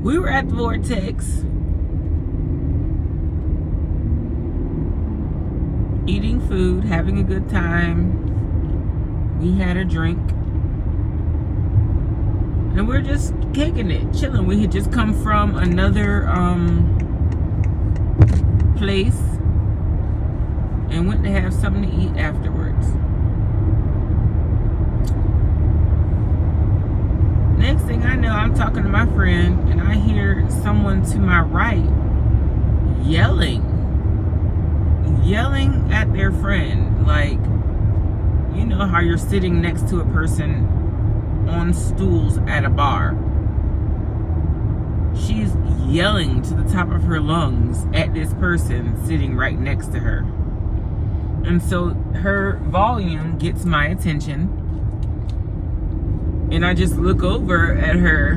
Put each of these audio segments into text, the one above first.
We were at the Vortex, eating food, having a good time. We had a drink, and we're just kicking it, chilling. We had just come from another place and went to have something to eat afterwards. Next thing I know, I'm talking to my friend, and I hear someone to my right yelling at their friend. Like, you know how you're sitting next to a person on stools at a bar. She's yelling to the top of her lungs at this person sitting right next to her. And so her volume gets my attention. And I just look over at her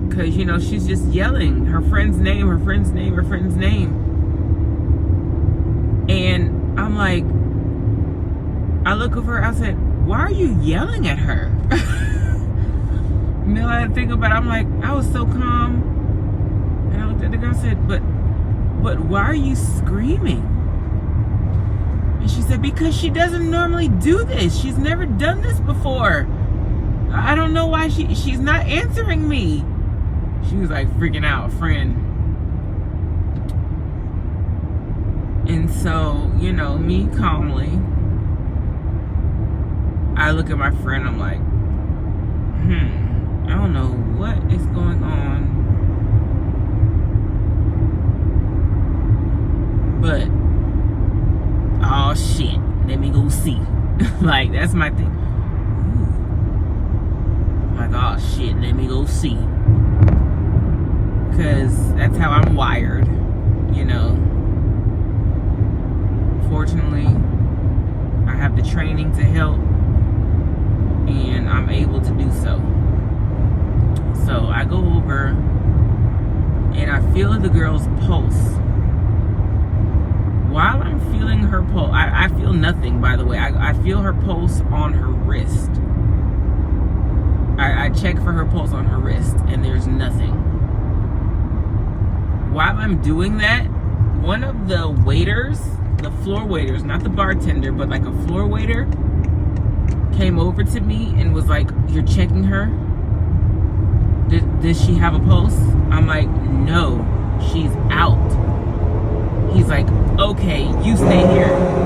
because, you know, she's just yelling her friend's name, her friend's name, her friend's name. And I'm like, I look over, I said, why are you yelling at her? Now I think about it, I'm like, I was so calm. And I looked at the girl and said, but why are you screaming? And she said, because she doesn't normally do this. She's never done this before. I don't know why she's not answering me. She was like freaking out, friend. And so, you know, me calmly, I look at my friend, I'm like, I don't know what is going on. But, oh shit, let me go see. Like, that's my thing. Like, oh shit, let me go see. Because that's how I'm wired, you know. Fortunately, I have the training to help, and I'm able to do so. So I go over, and I feel the girl's pulse. While I'm feeling her pulse, I feel nothing, by the way. I feel her pulse on her wrist. I check for her pulse on her wrist, and there's nothing. While I'm doing that, one of the waiters, the floor waiters, not the bartender, but like a floor waiter, came over to me and was like, you're checking her? Does she have a pulse? I'm like, no, she's out. He's like, okay, you stay here.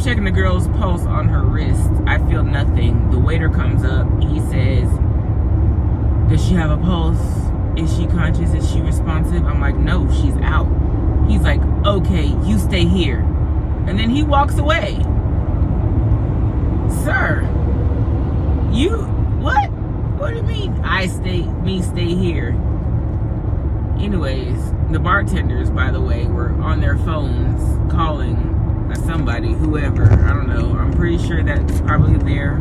Checking the girl's pulse on her wrist. I feel nothing. The waiter comes up. He says, does she have a pulse? Is she conscious? Is she responsive? I'm like, no, she's out. He's like, okay, you stay here. And then he walks away. Sir, you, what? What do you mean stay here? Anyways, the bartenders, by the way, were on their phones calling somebody, whoever, I don't know. I'm pretty sure that's probably their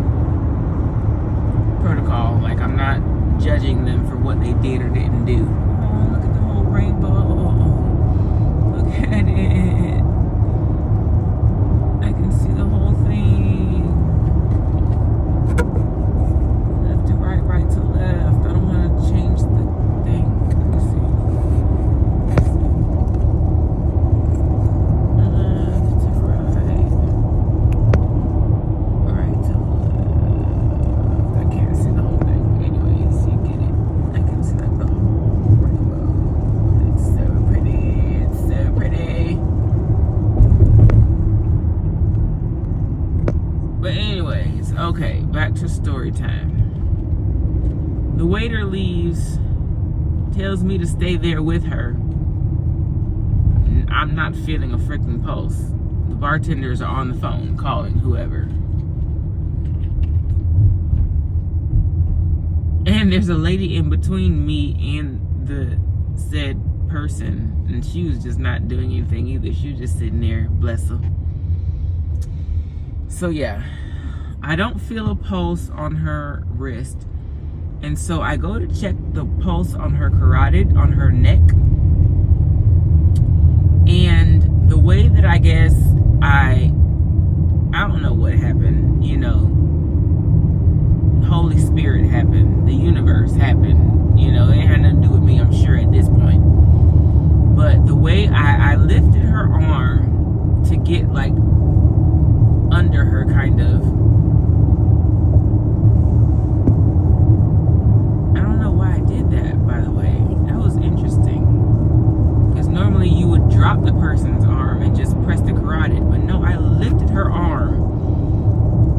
protocol. Like, I'm not judging them for what they did or didn't do. Oh, look at the whole rainbow. Look at it. I can see the whole thing. Left to right, right to left. I don't want to change the thing. Let me see. Okay, back to story time. The waiter leaves, tells me to stay there with her. I'm not feeling a freaking pulse. The bartenders are on the phone calling whoever. And there's a lady in between me and the said person, and she was just not doing anything either. She was just sitting there, bless her. So yeah, I don't feel a pulse on her wrist. And so I go to check the pulse on her carotid, on her neck. And the way that I guess I don't know what happened, you know, Holy Spirit happened, the universe happened, you know, it had nothing to do with me, I'm sure, at this point. But the way I lifted her arm to get like under her, kind of, I don't know why I did that, by the way. That was interesting, because normally you would drop the person's arm and just press the carotid, but no, I lifted her arm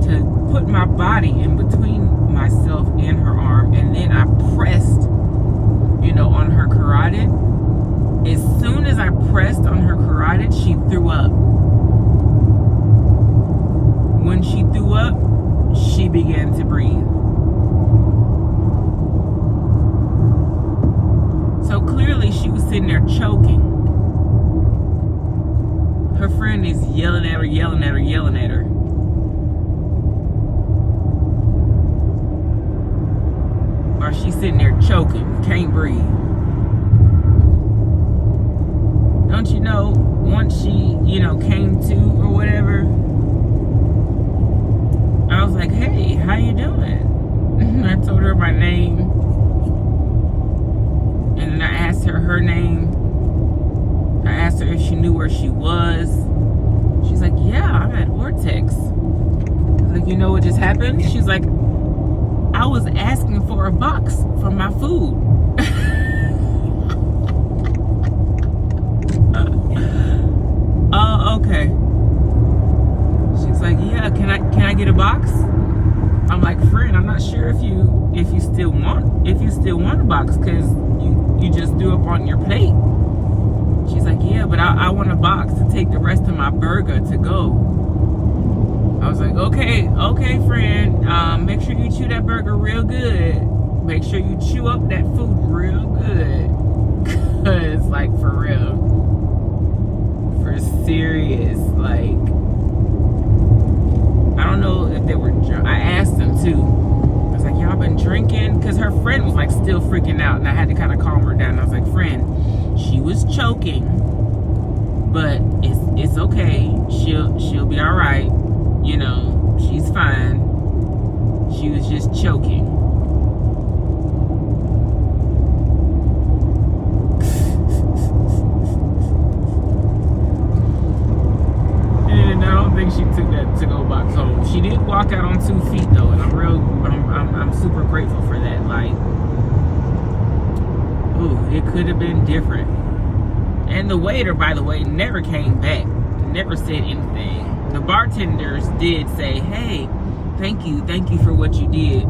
to put my body in between myself and her arm, and then I pressed, you know, on her carotid. As soon as I pressed on her carotid, she threw up. When she threw up, she began to breathe. So clearly she was sitting there choking. Her friend is yelling at her, yelling at her, yelling at her. Or she's sitting there choking, can't breathe. Don't you know, once she, you know, came to or whatever, I was like, hey, how you doing? I told her my name. And then I asked her name. I asked her if she knew where she was. She's like, yeah, I'm at Vortex. I was like, you know what just happened? She's like, I was asking for a box for my food. Oh, okay. She's like, yeah, can I get a box? I'm like, friend, I'm not sure if you still want a box, because you just threw up on your plate. She's like, yeah, but I want a box to take the rest of my burger to go. I was like, okay, friend. Make sure you chew that burger real good. Make sure you chew up that food real good. Cause like, for real, for serious, like, I don't know if they were drunk. I asked them too. I was like, y'all been drinking? Cause her friend was like still freaking out, and I had to kind of calm her down. I was like, friend, she was choking, but it's okay. She'll be all right. You know, she's fine. She was just choking. And I don't think she took that to-go box home. She did walk out on 2 feet though, and I'm super grateful for that. Like, ooh, it could have been different. And the waiter, by the way, never came back. Never said anything. The bartenders did say, hey, thank you for what you did.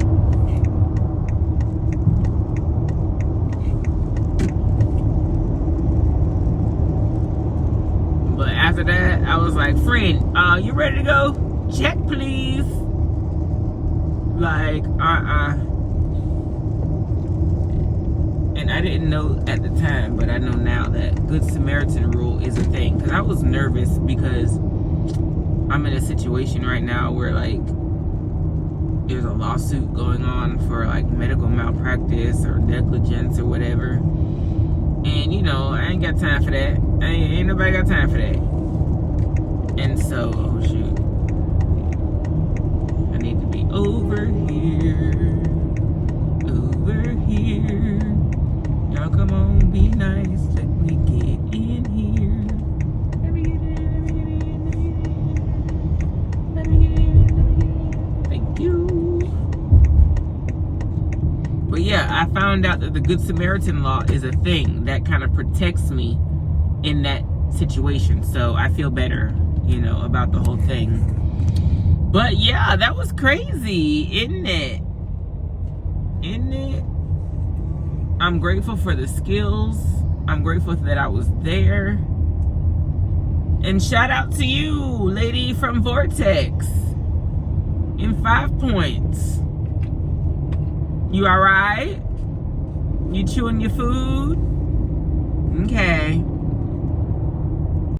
But after that, I was like, friend, you ready to go? Check, please. Like, And I didn't know at the time, but I know now that Good Samaritan rule is a thing. Because I was nervous because I'm in a situation right now where, like, there's a lawsuit going on for, like, medical malpractice or negligence or whatever. And, you know, I ain't got time for that. Ain't nobody got time for that. And so, oh, shoot. I need to be over here. Over here. Y'all come on, be nice. Let me get in here. But yeah, I found out that the Good Samaritan law is a thing that kind of protects me in that situation. So I feel better, you know, about the whole thing. But yeah, that was crazy, isn't it? Isn't it? I'm grateful for the skills. I'm grateful that I was there. And shout out to you, lady from Vortex. In 5 points. You alright? You chewing your food? Okay.